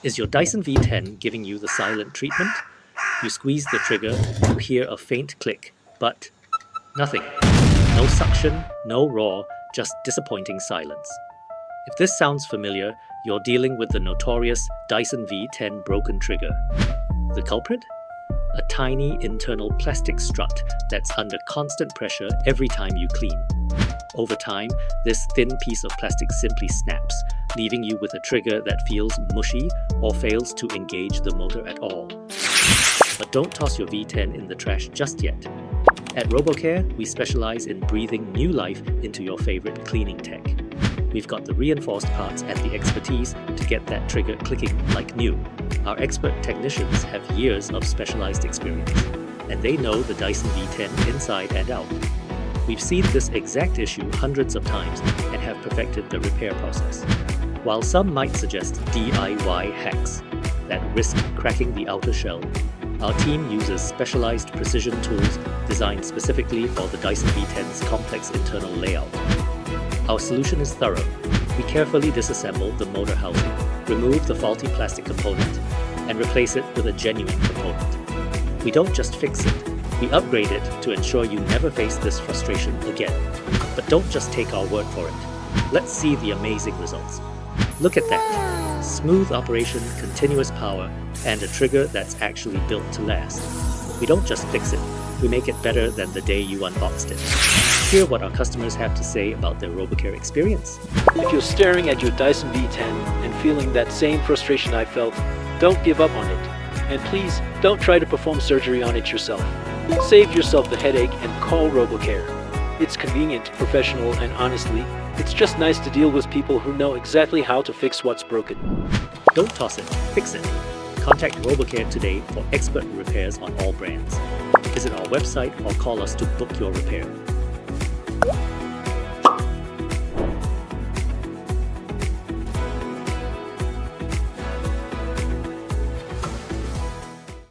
Is your Dyson V10 giving you the silent treatment? You squeeze the trigger, you hear a faint click, but nothing. No suction, no roar, just disappointing silence. If this sounds familiar, you're dealing with the notorious Dyson V10 broken trigger. The culprit? A tiny internal plastic strut that's under constant pressure every time you clean. Over time, this thin piece of plastic simply snaps, leaving you with a trigger that feels mushy or fails to engage the motor at all. But don't toss your V10 in the trash just yet. At RoboCare, we specialize in breathing new life into your favorite cleaning tech. We've got the reinforced parts and the expertise to get that trigger clicking like new. Our expert technicians have years of specialized experience, and they know the Dyson V10 inside and out. We've seen this exact issue hundreds of times and have perfected the repair process. While some might suggest DIY hacks that risk cracking the outer shell, our team uses specialized precision tools designed specifically for the Dyson V10's complex internal layout. Our solution is thorough. We carefully disassemble the motor housing, remove the faulty plastic component, and replace it with a genuine component. We don't just fix it, we upgrade it to ensure you never face this frustration again. But don't just take our word for it. Let's see the amazing results. Look at that. Smooth operation, continuous power, and a trigger that's actually built to last. We don't just fix it, we make it better than the day you unboxed it. Hear what our customers have to say about their RoboCare experience. If you're staring at your Dyson V10 and feeling that same frustration I felt, don't give up on it. And please, don't try to perform surgery on it yourself. Save yourself the headache and call RoboCare. It's convenient, professional, and honestly, it's just nice to deal with people who know exactly how to fix what's broken. Don't toss it, fix it. Contact RoboCare today for expert repairs on all brands. Visit our website or call us to book your repair.